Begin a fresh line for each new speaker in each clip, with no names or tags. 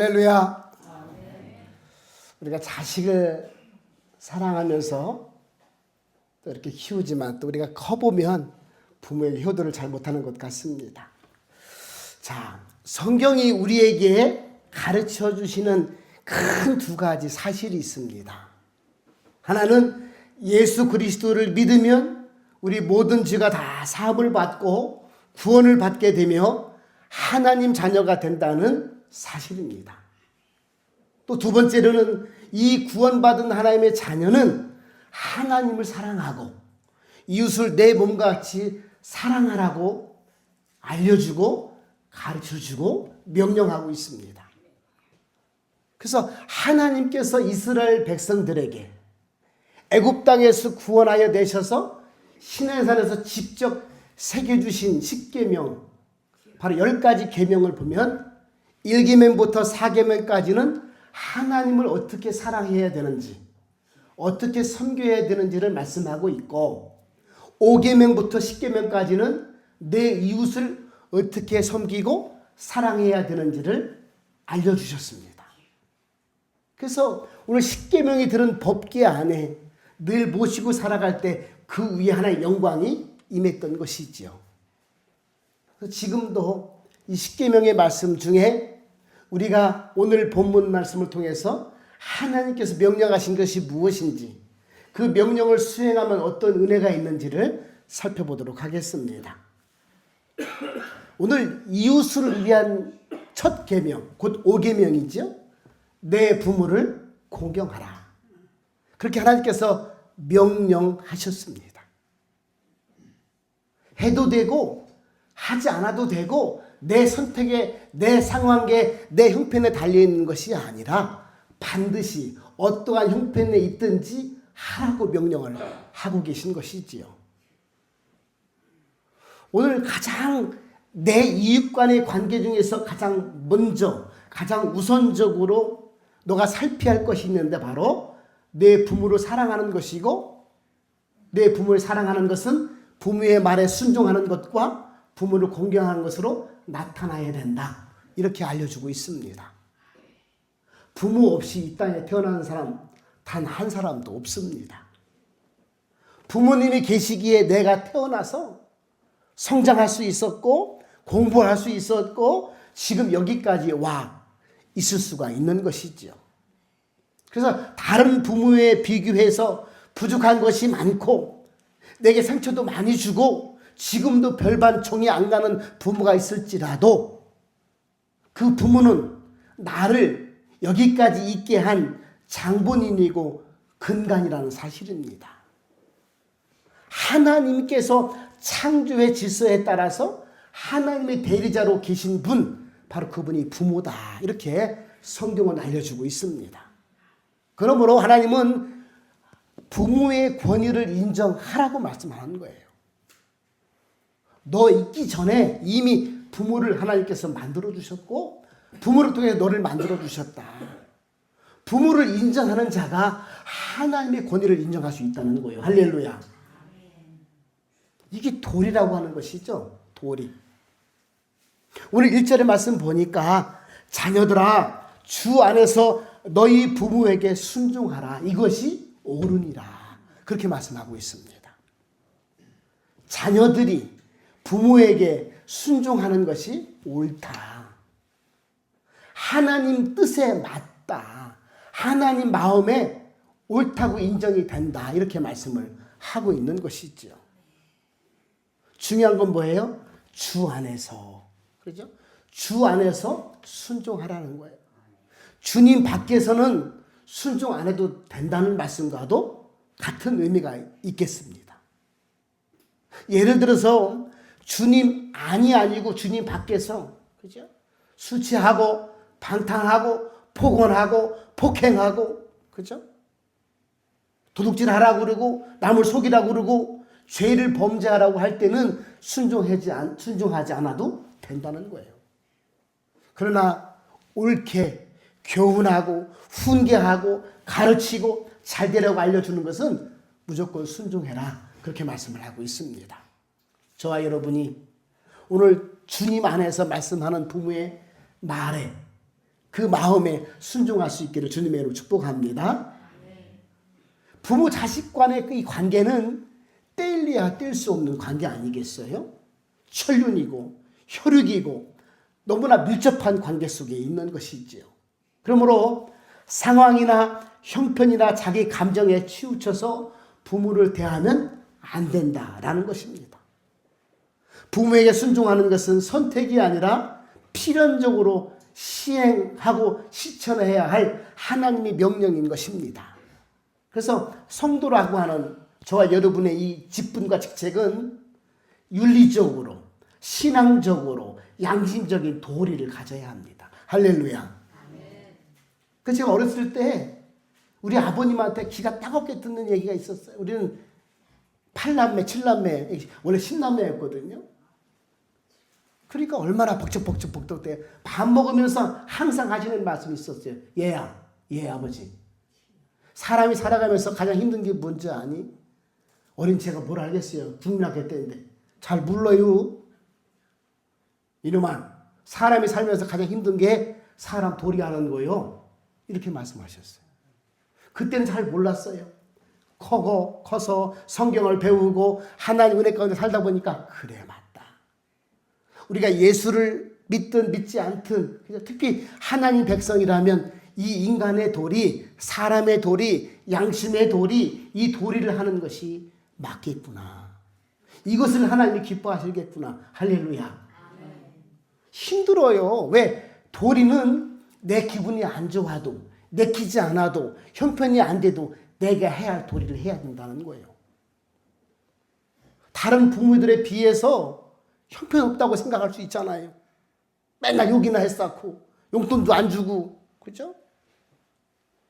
할렐루야. 우리가 자식을 사랑하면서 또 이렇게 키우지만 또 우리가 커보면 부모에게 효도를 잘 못하는 것 같습니다. 자, 성경이 우리에게 가르쳐 주시는 큰 두 가지 사실이 있습니다. 하나는 예수 그리스도를 믿으면 우리 모든 죄가 다 사함을 받고 구원을 받게 되며 하나님 자녀가 된다는 사실입니다. 또 두 번째로는 이 구원받은 하나님의 자녀는 하나님을 사랑하고 이웃을 내 몸과 같이 사랑하라고 알려주고 가르쳐주고 명령하고 있습니다. 그래서 하나님께서 이스라엘 백성들에게 애굽 땅에서 구원하여 내셔서 시내산에서 직접 새겨주신 10계명, 바로 10가지 계명을 보면 1계명부터 4계명까지는 하나님을 어떻게 사랑해야 되는지, 어떻게 섬겨야 되는지를 말씀하고 있고 5계명부터 10계명까지는 내 이웃을 어떻게 섬기고 사랑해야 되는지를 알려주셨습니다. 그래서 오늘 10계명이 들은 법궤 안에 늘 모시고 살아갈 때 그 위에 하나의 영광이 임했던 것이지요. 지금도 이 10계명의 말씀 중에 우리가 오늘 본문 말씀을 통해서 하나님께서 명령하신 것이 무엇인지, 그 명령을 수행하면 어떤 은혜가 있는지를 살펴보도록 하겠습니다. 오늘 이웃을 위한 첫 계명, 곧 5계명이죠. 내 부모를 공경하라. 그렇게 하나님께서 명령하셨습니다. 해도 되고 하지 않아도 되고 내 선택에, 내 상황에, 내 형편에 달려있는 것이 아니라 반드시 어떠한 형편에 있든지 하라고 명령을 하고 계신 것이지요. 오늘 가장 내 이웃간의 관계 중에서 가장 먼저, 가장 우선적으로 너가 살펴야 할 것이 있는데 바로 내 부모를 사랑하는 것이고, 내 부모를 사랑하는 것은 부모의 말에 순종하는 것과 부모를 공경하는 것으로 나타나야 된다. 이렇게 알려주고 있습니다. 부모 없이 이 땅에 태어난 사람 단 한 사람도 없습니다. 부모님이 계시기에 내가 태어나서 성장할 수 있었고 공부할 수 있었고 지금 여기까지 와 있을 수가 있는 것이지요. 그래서 다른 부모에 비교해서 부족한 것이 많고 내게 상처도 많이 주고 지금도 별반 정이 안 가는 부모가 있을지라도 그 부모는 나를 여기까지 있게 한 장본인이고 근간이라는 사실입니다. 하나님께서 창조의 질서에 따라서 하나님의 대리자로 계신 분, 바로 그분이 부모다. 이렇게 성경은 알려주고 있습니다. 그러므로 하나님은 부모의 권위를 인정하라고 말씀하는 거예요. 너 있기 전에 이미 부모를 하나님께서 만들어 주셨고 부모를 통해 너를 만들어 주셨다. 부모를 인정하는 자가 하나님의 권위를 인정할 수 있다는 거예요. 할렐루야. 이게 도리라고 하는 것이죠. 도리. 오늘 1절의 말씀 보니까 자녀들아 주 안에서 너희 부모에게 순종하라. 이것이 옳으니라. 그렇게 말씀하고 있습니다. 자녀들이 부모에게 순종하는 것이 옳다. 하나님 뜻에 맞다. 하나님 마음에 옳다고 인정이 된다. 이렇게 말씀을 하고 있는 것이죠. 중요한 건 뭐예요? 주 안에서. 그렇죠? 주 안에서 순종하라는 거예요. 주님 밖에서는 순종 안 해도 된다는 말씀과도 같은 의미가 있겠습니다. 예를 들어서 주님 안이 아니고 주님 밖에서, 그죠? 술 취하고 방탕하고 폭언하고 폭행하고, 그죠? 도둑질하라고 그러고 남을 속이라고 그러고 죄를 범죄하라고 할 때는 순종하지 않아도 된다는 거예요. 그러나 옳게 교훈하고 훈계하고 가르치고 잘 되라고 알려주는 것은 무조건 순종해라. 그렇게 말씀을 하고 있습니다. 저와 여러분이 오늘 주님 안에서 말씀하는 부모의 말에 그 마음에 순종할 수 있기를 주님의 이름으로 축복합니다. 부모 자식 간의 이 관계는 떼일래야 뗄 수 없는 관계 아니겠어요? 천륜이고 혈육이고 너무나 밀접한 관계 속에 있는 것이지요. 그러므로 상황이나 형편이나 자기 감정에 치우쳐서 부모를 대하면 안 된다라는 것입니다. 부모에게 순종하는 것은 선택이 아니라 필연적으로 시행하고 실천해야 할 하나님의 명령인 것입니다. 그래서 성도라고 하는 저와 여러분의 이 직분과 직책은 윤리적으로, 신앙적으로, 양심적인 도리를 가져야 합니다. 할렐루야. 그래서 제가 어렸을 때 우리 아버님한테 기가 따갑게 듣는 얘기가 있었어요. 우리는 8남매, 7남매, 원래 10남매였거든요. 그러니까 얼마나 벅적벅적벅적대. 밥 먹으면서 항상 하시는 말씀이 있었어요. 얘야, 얘 아버지. 사람이 살아가면서 가장 힘든 게 뭔지 아니? 어린 제가 뭘 알겠어요. 국민학교 때인데. 잘 몰라요. 이놈아, 사람이 살면서 가장 힘든 게 사람 도리하는 거요. 이렇게 말씀하셨어요. 그때는 잘 몰랐어요. 커서 성경을 배우고 하나님 은혜 가운데 살다 보니까 그래 맞다. 우리가 예수를 믿든 믿지 않든 특히 하나님 백성이라면 이 인간의 도리, 사람의 도리, 양심의 도리, 이 도리를 하는 것이 맞겠구나. 이것을 하나님이 기뻐하시겠구나. 할렐루야. 힘들어요. 왜? 도리는 내 기분이 안 좋아도, 내키지 않아도, 형편이 안 돼도 내가 해야 할 도리를 해야 된다는 거예요. 다른 부모들에 비해서 형편없다고 생각할 수 있잖아요. 맨날 욕이나 했었고 용돈도 안 주고, 그죠?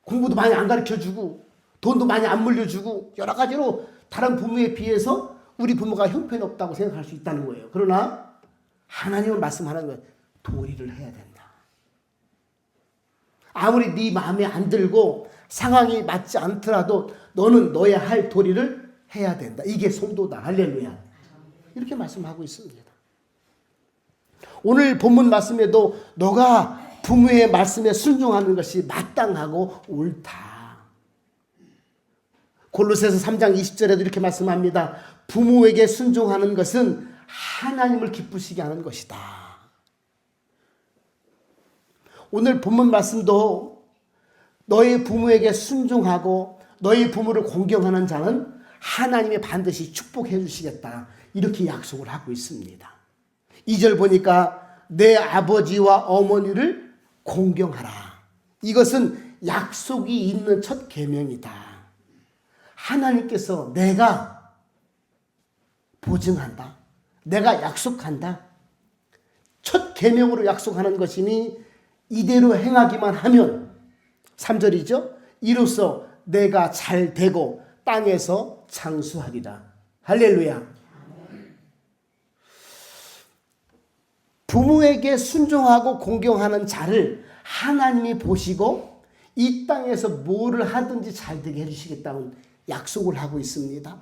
공부도 많이 안 가르쳐주고 돈도 많이 안 물려주고 여러 가지로 다른 부모에 비해서 우리 부모가 형편이 없다고 생각할 수 있다는 거예요. 그러나 하나님은 말씀하는 거예요. 도리를 해야 된다. 아무리 네 마음에 안 들고 상황이 맞지 않더라도 너는 너야 할 도리를 해야 된다. 이게 성도다. 할렐루야. 이렇게 말씀하고 있습니다. 오늘 본문 말씀에도 너가 부모의 말씀에 순종하는 것이 마땅하고 옳다. 골로새서 3장 20절에도 이렇게 말씀합니다. 부모에게 순종하는 것은 하나님을 기쁘시게 하는 것이다. 오늘 본문 말씀도 너희 부모에게 순종하고 너희 부모를 공경하는 자는 하나님이 반드시 축복해 주시겠다. 이렇게 약속을 하고 있습니다. 2절 보니까 내 아버지와 어머니를 공경하라. 이것은 약속이 있는 첫 계명이다. 하나님께서 내가 보증한다. 내가 약속한다. 첫 계명으로 약속하는 것이니 이대로 행하기만 하면 3절이죠. 이로써 내가 잘 되고 땅에서 장수하리라. 할렐루야. 부모에게 순종하고 공경하는 자를 하나님이 보시고 이 땅에서 뭐를 하든지 잘 되게 해주시겠다는 약속을 하고 있습니다.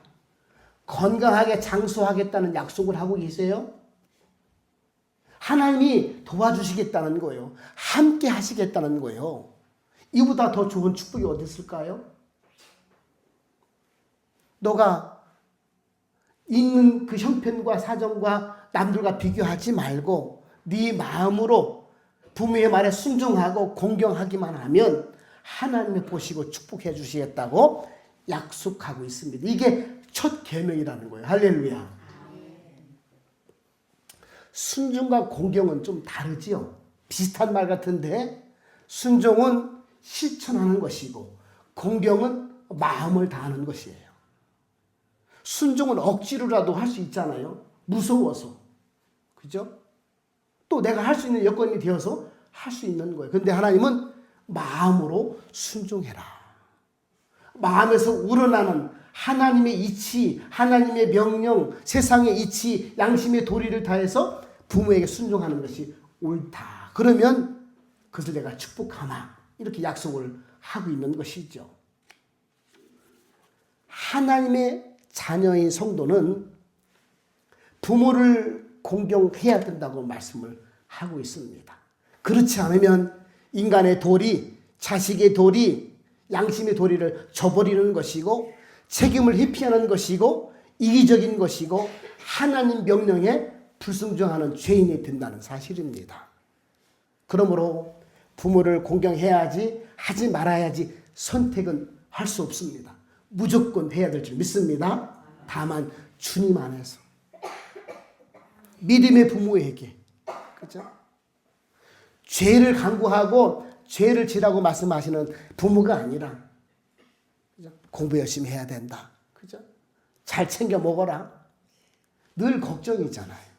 건강하게 장수하겠다는 약속을 하고 계세요. 하나님이 도와주시겠다는 거예요. 함께 하시겠다는 거예요. 이보다 더 좋은 축복이 어디 있을까요? 너가 있는 그 형편과 사정과 남들과 비교하지 말고 네 마음으로 부모의 말에 순종하고 공경하기만 하면 하나님이 보시고 축복해 주시겠다고 약속하고 있습니다. 이게 첫 계명이라는 거예요. 할렐루야. 순종과 공경은 좀 다르지요. 비슷한 말 같은데 순종은 실천하는 것이고 공경은 마음을 다하는 것이에요. 순종은 억지로라도 할 수 있잖아요. 무서워서. 그죠? 또 내가 할 수 있는 여건이 되어서 할 수 있는 거예요. 근데 하나님은 마음으로 순종해라. 마음에서 우러나는 하나님의 이치, 하나님의 명령, 세상의 이치, 양심의 도리를 다해서 부모에게 순종하는 것이 옳다. 그러면 그것을 내가 축복하마. 이렇게 약속을 하고 있는 것이죠. 하나님의 자녀인 성도는 부모를 공경해야 된다고 말씀을 하고 있습니다. 그렇지 않으면 인간의 도리, 자식의 도리, 양심의 도리를 저버리는 것이고 책임을 회피하는 것이고 이기적인 것이고 하나님 명령에 불순종하는 죄인이 된다는 사실입니다. 그러므로 부모를 공경해야지 하지 말아야지 선택은 할 수 없습니다. 무조건 해야 될 줄 믿습니다. 다만 주님 안에서 믿음의 부모에게 그죠? 죄를 강구하고 죄를 지라고 말씀하시는 부모가 아니라 그죠? 공부 열심히 해야 된다. 그죠? 잘 챙겨 먹어라. 늘 걱정이잖아요.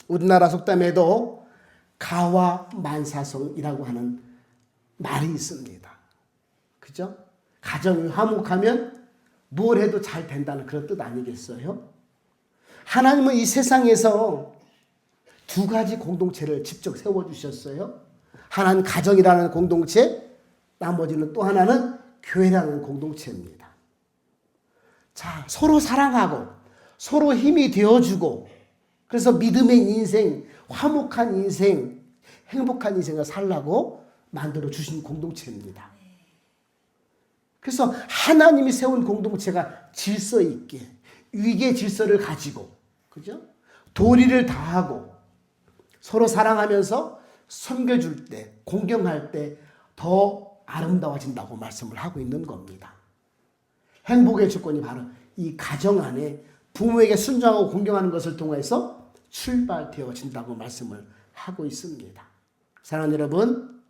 우리나라 속담에도 가와 만사성이라고 하는 말이 있습니다. 그죠? 가정이 화목하면 뭘 해도 잘 된다는 그런 뜻 아니겠어요? 하나님은 이 세상에서 두 가지 공동체를 직접 세워주셨어요. 하나는 가정이라는 공동체, 나머지는 또 하나는 교회라는 공동체입니다. 자, 서로 사랑하고 서로 힘이 되어주고 그래서 믿음의 인생, 화목한 인생, 행복한 인생을 살라고 만들어 주신 공동체입니다. 그래서 하나님이 세운 공동체가 질서 있게 위계 질서를 가지고 그죠? 도리를 다하고 서로 사랑하면서 섬겨줄 때, 공경할 때 더 아름다워진다고 말씀을 하고 있는 겁니다. 행복의 조건이 바로 이 가정 안에 부모에게 순종하고 공경하는 것을 통해서 출발되어진다고 말씀을 하고 있습니다. 사랑하는 여러분,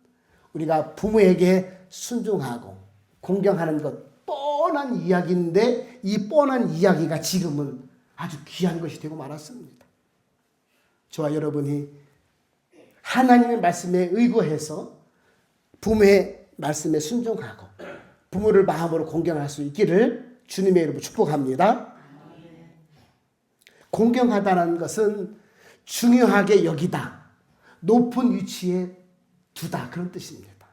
우리가 부모에게 순종하고 공경하는 것 뻔한 이야기인데 이 뻔한 이야기가 지금은 아주 귀한 것이 되고 말았습니다. 저와 여러분이 하나님의 말씀에 의거해서 부모의 말씀에 순종하고 부모를 마음으로 공경할 수 있기를 주님의 이름으로 축복합니다. 공경하다는 것은 중요하게 여기다, 높은 위치에 두다 그런 뜻입니다.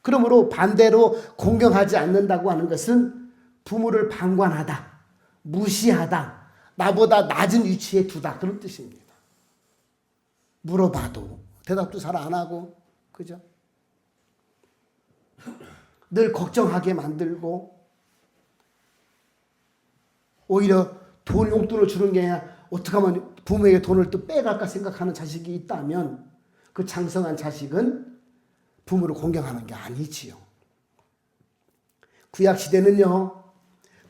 그러므로 반대로 공경하지 않는다고 하는 것은 부모를 방관하다, 무시하다, 나보다 낮은 위치에 두다 그런 뜻입니다. 물어봐도 대답도 잘 안 하고 그죠? 늘 걱정하게 만들고 오히려 돈 용돈을 주는 게 아니라 어떻게 하면 부모에게 돈을 또 빼갈까 생각하는 자식이 있다면 그 장성한 자식은 부모를 공경하는 게 아니지요. 구약시대는요,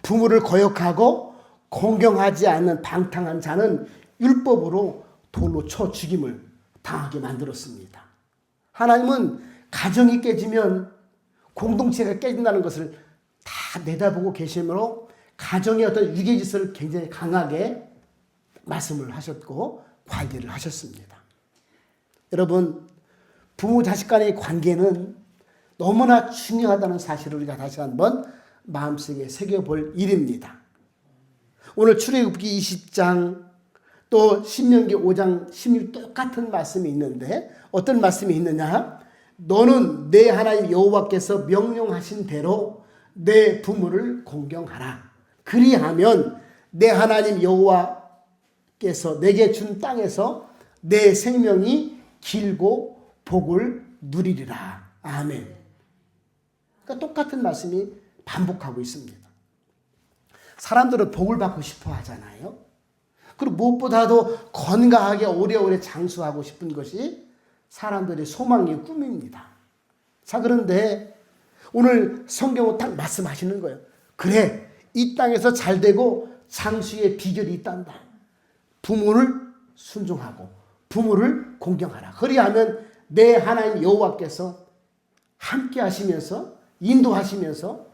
부모를 거역하고 공경하지 않는 방탕한 자는 율법으로 돌로 쳐 죽임을 당하게 만들었습니다. 하나님은 가정이 깨지면 공동체가 깨진다는 것을 다 내다보고 계시므로 가정의 어떤 유계질서를 굉장히 강하게 말씀을 하셨고 관리를 하셨습니다. 여러분, 부모 자식 간의 관계는 너무나 중요하다는 사실을 우리가 다시 한번 마음속에 새겨볼 일입니다. 오늘 출애굽기 20장 또 신명기 5장 16 똑같은 말씀이 있는데 어떤 말씀이 있느냐? 너는 내 하나님 여호와께서 명령하신 대로 내 부모를 공경하라. 그리하면 내 하나님 여호와께서 내게 준 땅에서 내 생명이 길고 복을 누리리라. 아멘. 그러니까 똑같은 말씀이 반복하고 있습니다. 사람들은 복을 받고 싶어 하잖아요. 그리고 무엇보다도 건강하게 오래오래 장수하고 싶은 것이 사람들의 소망의 꿈입니다. 자, 그런데 오늘 성경은 딱 말씀하시는 거예요. 그래, 이 땅에서 잘 되고 장수의 비결이 있단다. 부모를 순종하고 부모를 공경하라. 그리하면 내 하나님 여호와께서 함께 하시면서 인도하시면서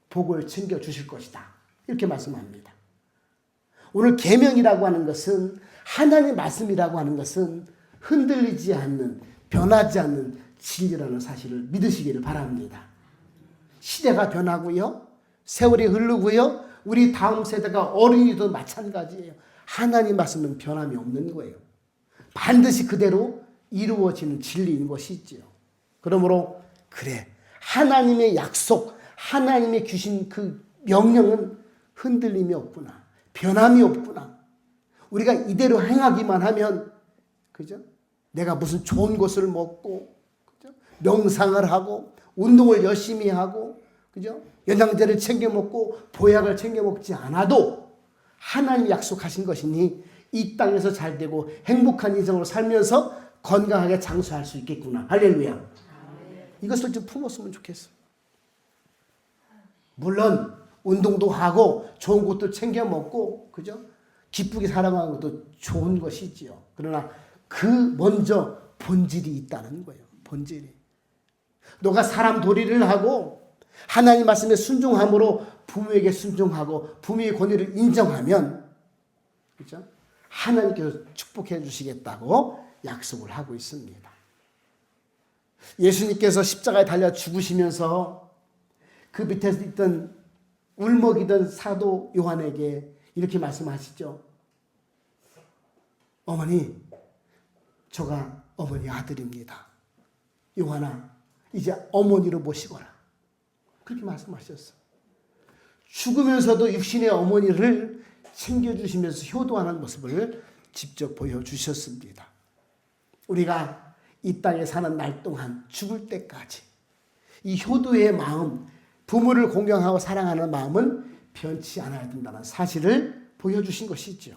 복을 챙겨주실 것이다. 이렇게 말씀합니다. 오늘 계명이라고 하는 것은 하나님의 말씀이라고 하는 것은 흔들리지 않는 변하지 않는 진리라는 사실을 믿으시기를 바랍니다. 시대가 변하고요. 세월이 흐르고요. 우리 다음 세대가 어린이도 마찬가지예요. 하나님 말씀은 변함이 없는 거예요. 반드시 그대로 이루어지는 진리인 것이지요. 그러므로 그래, 하나님의 약속, 하나님의 주신 그 명령은 흔들림이 없구나. 변함이 없구나. 우리가 이대로 행하기만 하면 그죠? 내가 무슨 좋은 것을 먹고 명상을 하고 운동을 열심히 하고 그죠? 영양제를 챙겨 먹고 보약을 챙겨 먹지 않아도 하나님이 약속하신 것이니 이 땅에서 잘 되고 행복한 인생으로 살면서 건강하게 장수할 수 있겠구나. 할렐루야. 이것을 좀 품었으면 좋겠어. 물론 운동도 하고 좋은 것도 챙겨 먹고 그죠? 기쁘게 살아가는 것도 좋은 것이지요. 그러나 그 먼저 본질이 있다는 거예요. 본질이. 너가 사람 도리를 하고 하나님 말씀에 순종함으로 부모에게 순종하고 부모의 권위를 인정하면 그죠? 하나님께서 축복해 주시겠다고 약속을 하고 있습니다. 예수님께서 십자가에 달려 죽으시면서 그 밑에 있던 울먹이던 사도 요한에게 이렇게 말씀하시죠. 어머니, 저가 어머니 아들입니다. 요한아, 이제 어머니로 모시거라. 그렇게 말씀하셨어요. 죽으면서도 육신의 어머니를 챙겨주시면서 효도하는 모습을 직접 보여주셨습니다. 우리가 이 땅에 사는 날 동안 죽을 때까지 이 효도의 마음, 부모를 공경하고 사랑하는 마음은 변치 않아야 된다는 사실을 보여주신 것이죠.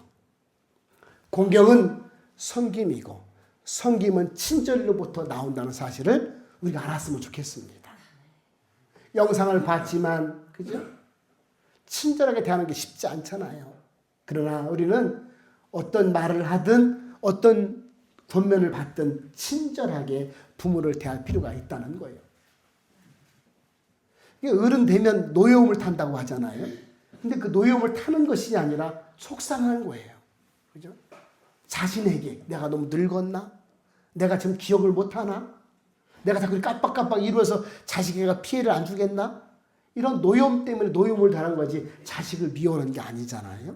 공경은 섬김이고 섬김은 친절로부터 나온다는 사실을 우리가 알았으면 좋겠습니다. 영상을 봤지만 그죠? 친절하게 대하는 게 쉽지 않잖아요. 그러나 우리는 어떤 말을 하든 어떤 권면을 받든 친절하게 부모를 대할 필요가 있다는 거예요. 어른 되면 노여움을 탄다고 하잖아요. 근데 그 노여움을 타는 것이 아니라 속상한 거예요. 그죠? 자신에게 내가 너무 늙었나? 내가 지금 기억을 못하나? 내가 자꾸 깜빡깜빡 이루어서 자식에게 피해를 안 주겠나? 이런 노여움 때문에 노여움을 당한 거지 자식을 미워하는 게 아니잖아요.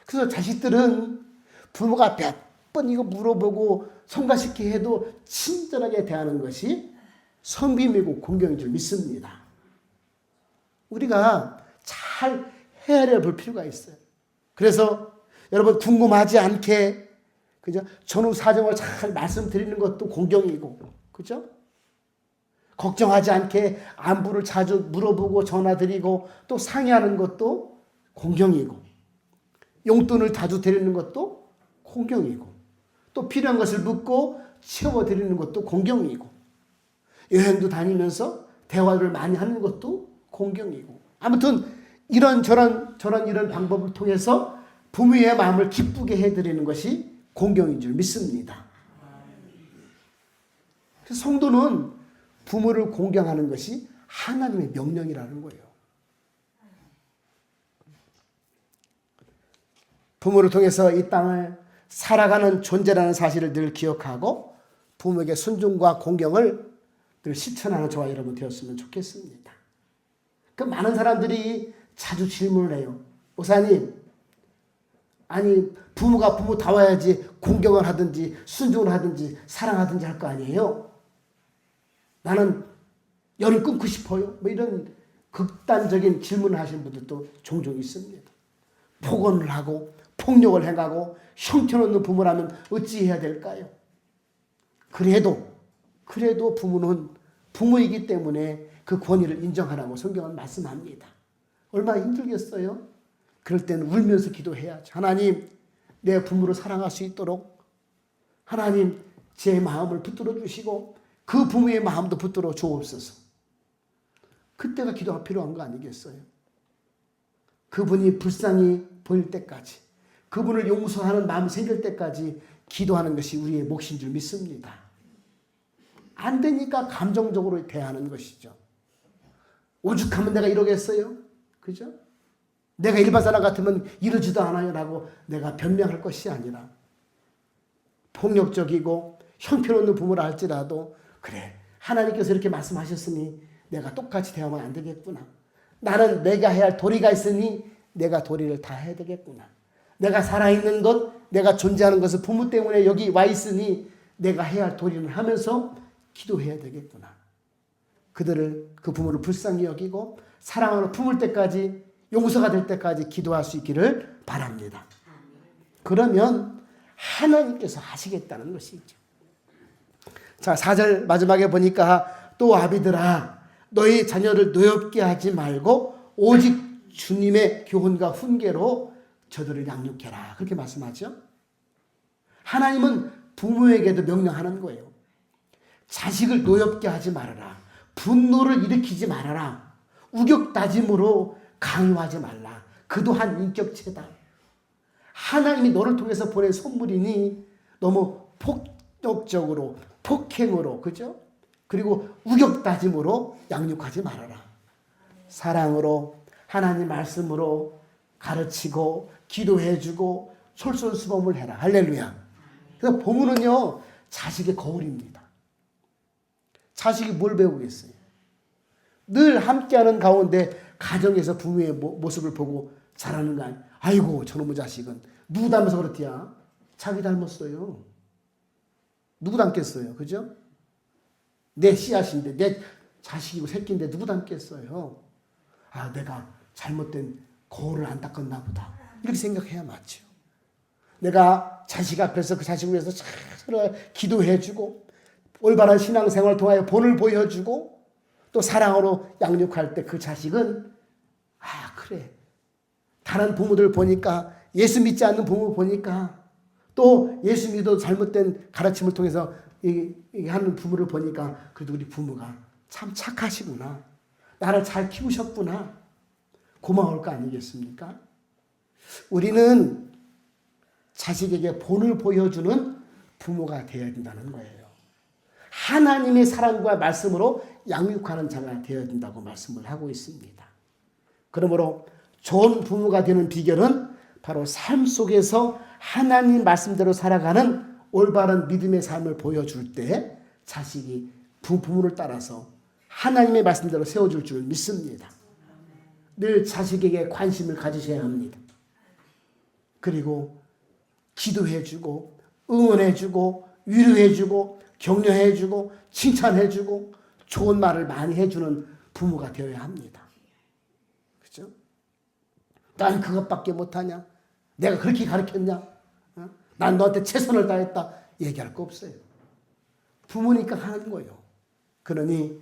그래서 자식들은 부모가 몇 번 이거 물어보고 성가시게 해도 친절하게 대하는 것이 섬김이고 공경인 줄 믿습니다. 우리가 잘 헤아려 볼 필요가 있어요. 그래서 여러분 궁금하지 않게 그죠? 전후 사정을 잘 말씀드리는 것도 공경이고 그죠? 걱정하지 않게 안부를 자주 물어보고 전화드리고 또 상의하는 것도 공경이고 용돈을 자주 드리는 것도 공경이고 또 필요한 것을 묻고 채워드리는 것도 공경이고 여행도 다니면서 대화를 많이 하는 것도 공경이고 아무튼 이런 방법을 통해서 부모의 마음을 기쁘게 해드리는 것이 공경인 줄 믿습니다. 그래서 성도는 부모를 공경하는 것이 하나님의 명령이라는 거예요. 부모를 통해서 이 땅을 살아가는 존재라는 사실을 늘 기억하고 부모에게 순종과 공경을 늘 실천하는 저와 여러분 되었으면 좋겠습니다. 그 많은 사람들이 자주 질문을 해요. 목사님, 아니 부모가 부모다워야지 공경을 하든지 순종을 하든지 사랑하든지 할 거 아니에요? 나는 열을 끊고 싶어요. 뭐 이런 극단적인 질문을 하시는 분들도 종종 있습니다. 폭언을 하고 폭력을 행하고 형편없는 부모라면 어찌해야 될까요? 그래도 부모는 부모이기 때문에 그 권위를 인정하라고 성경은 말씀합니다. 얼마나 힘들겠어요? 그럴 때는 울면서 기도해야죠. 하나님, 내 부모를 사랑할 수 있도록 하나님 제 마음을 붙들어 주시고 그 부모의 마음도 붙들어 주옵소서. 그때가 기도가 필요한 거 아니겠어요? 그분이 불쌍히 보일 때까지 그분을 용서하는 마음이 생길 때까지 기도하는 것이 우리의 몫인 줄 믿습니다. 안 되니까 감정적으로 대하는 것이죠. 오죽하면 내가 이러겠어요? 그죠? 내가 일반 사람 같으면 이러지도 않아요 라고 내가 변명할 것이 아니라 폭력적이고 형편없는 부모라 할지라도 그래 하나님께서 이렇게 말씀하셨으니 내가 똑같이 대하면 안 되겠구나. 나는 내가 해야 할 도리가 있으니 내가 도리를 다 해야 되겠구나. 내가 살아있는 것, 내가 존재하는 것은 부모 때문에 여기 와 있으니 내가 해야 할 도리를 하면서 기도해야 되겠구나. 그 부모를 불쌍히 여기고 사랑으로 품을 때까지 용서가 될 때까지 기도할 수 있기를 바랍니다. 그러면 하나님께서 하시겠다는 것이죠. 자, 4절 마지막에 보니까 또 아비들아 너희 자녀를 노엽게 하지 말고 오직 주님의 교훈과 훈계로 저들을 양육해라. 그렇게 말씀하죠. 하나님은 부모에게도 명령하는 거예요. 자식을 노엽게 하지 말아라. 분노를 일으키지 말아라. 우격다짐으로 강요하지 말라. 그도 한 인격체다. 하나님이 너를 통해서 보낸 선물이니 너무 폭력적으로 폭행으로 그죠? 그리고 우격다짐으로 양육하지 말아라. 사랑으로 하나님 말씀으로 가르치고 기도해주고 솔선수범을 해라. 할렐루야. 그래서 부모는요 자식의 거울입니다. 자식이 뭘 배우겠어요? 늘 함께하는 가운데 가정에서 부모의 모습을 보고 자라는 거 아니에요. 아이고 저놈의 자식은 누구 닮아서 그렇디야? 자기 닮았어요. 누구 닮겠어요? 그죠? 내 씨앗인데 내 자식이고 새끼인데 누구 닮겠어요? 아 내가 잘못된 거울을 안 닦았나 보다. 이렇게 생각해야 맞죠. 내가 자식 앞에서 그 자식을 위해서 잘 기도해주고 올바른 신앙생활을 통하여 본을 보여주고 또 사랑으로 양육할 때 그 자식은 아 그래 다른 부모들 보니까 예수 믿지 않는 부모 보니까 또 예수 믿어도 잘못된 가르침을 통해서 하는 부모를 보니까 그래도 우리 부모가 참 착하시구나. 나를 잘 키우셨구나. 고마울 거 아니겠습니까? 우리는 자식에게 본을 보여주는 부모가 되어야 된다는 거예요. 하나님의 사랑과 말씀으로 양육하는 자가 되어야 된다고 말씀을 하고 있습니다. 그러므로 좋은 부모가 되는 비결은 바로 삶 속에서 하나님 말씀대로 살아가는 올바른 믿음의 삶을 보여줄 때 자식이 부모를 따라서 하나님의 말씀대로 세워줄 줄 믿습니다. 늘 자식에게 관심을 가지셔야 합니다. 그리고 기도해주고 응원해주고 위로해주고 격려해주고 칭찬해주고 좋은 말을 많이 해주는 부모가 되어야 합니다. 그렇죠? 난 그것밖에 못하냐? 내가 그렇게 가르쳤냐? 난 너한테 최선을 다했다. 얘기할 거 없어요. 부모니까 하는 거예요. 그러니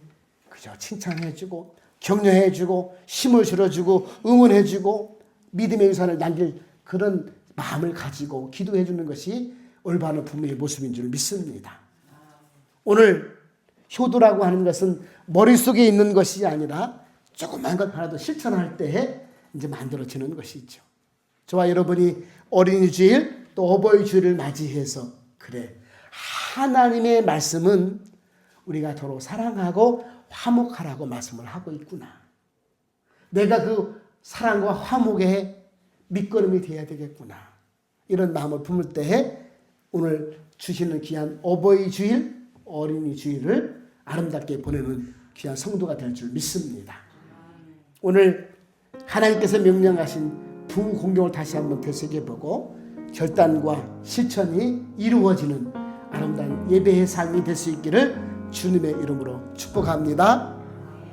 그저 칭찬해주고 격려해주고 힘을 실어주고 응원해주고 믿음의 유산을 남길 그런 마음을 가지고 기도해주는 것이 올바른 부모의 모습인 줄 믿습니다. 오늘 효도라고 하는 것은 머릿속에 있는 것이 아니라 조그만 것 하나도 실천할 때에 이제 만들어지는 것이죠. 저와 여러분이 어린이 주일 또 어버이 주일을 맞이해서 그래 하나님의 말씀은 우리가 서로 사랑하고 화목하라고 말씀을 하고 있구나. 내가 그 사랑과 화목의 밑거름이 되어야 되겠구나. 이런 마음을 품을 때에 오늘 주시는 귀한 어버이 주일, 어린이 주일을 아름답게 보내는 귀한 성도가 될 줄 믿습니다. 오늘 하나님께서 명령하신 부모 공경을 다시 한번 되새겨보고 결단과 실천이 이루어지는 아름다운 예배의 삶이 될 수 있기를 주님의 이름으로 축복합니다.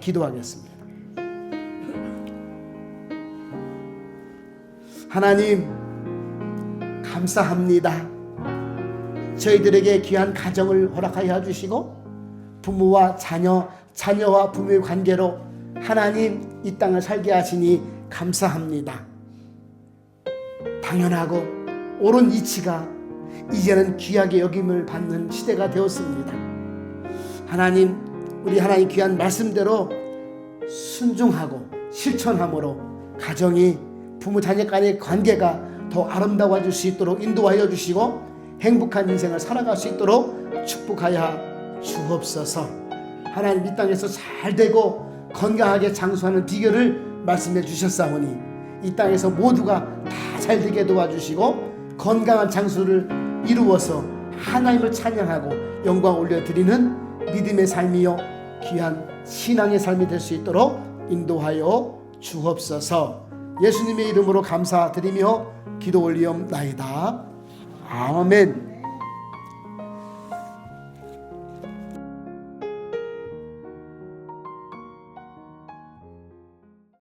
기도하겠습니다. 하나님 감사합니다. 저희들에게 귀한 가정을 허락하여 주시고 부모와 자녀, 자녀와 부모의 관계로 하나님 이 땅을 살게 하시니 감사합니다. 당연하고 옳은 이치가 이제는 귀하게 여김을 받는 시대가 되었습니다. 하나님, 우리 하나님 귀한 말씀대로 순종하고 실천함으로 가정이 부모 자녀 간의 관계가 더 아름다워질 수 있도록 인도하여 주시고 행복한 인생을 살아갈 수 있도록 축복하여 주옵소서. 하나님 이 땅에서 잘 되고 건강하게 장수하는 비결을 말씀해 주셨사오니 이 땅에서 모두가 다 잘 되게 도와주시고 건강한 장수를 이루어서 하나님을 찬양하고 영광 올려드리는 믿음의 삶이요 귀한 신앙의 삶이 될 수 있도록 인도하여 주옵소서. 예수님의 이름으로 감사드리며 기도 올리옵나이다. 아멘.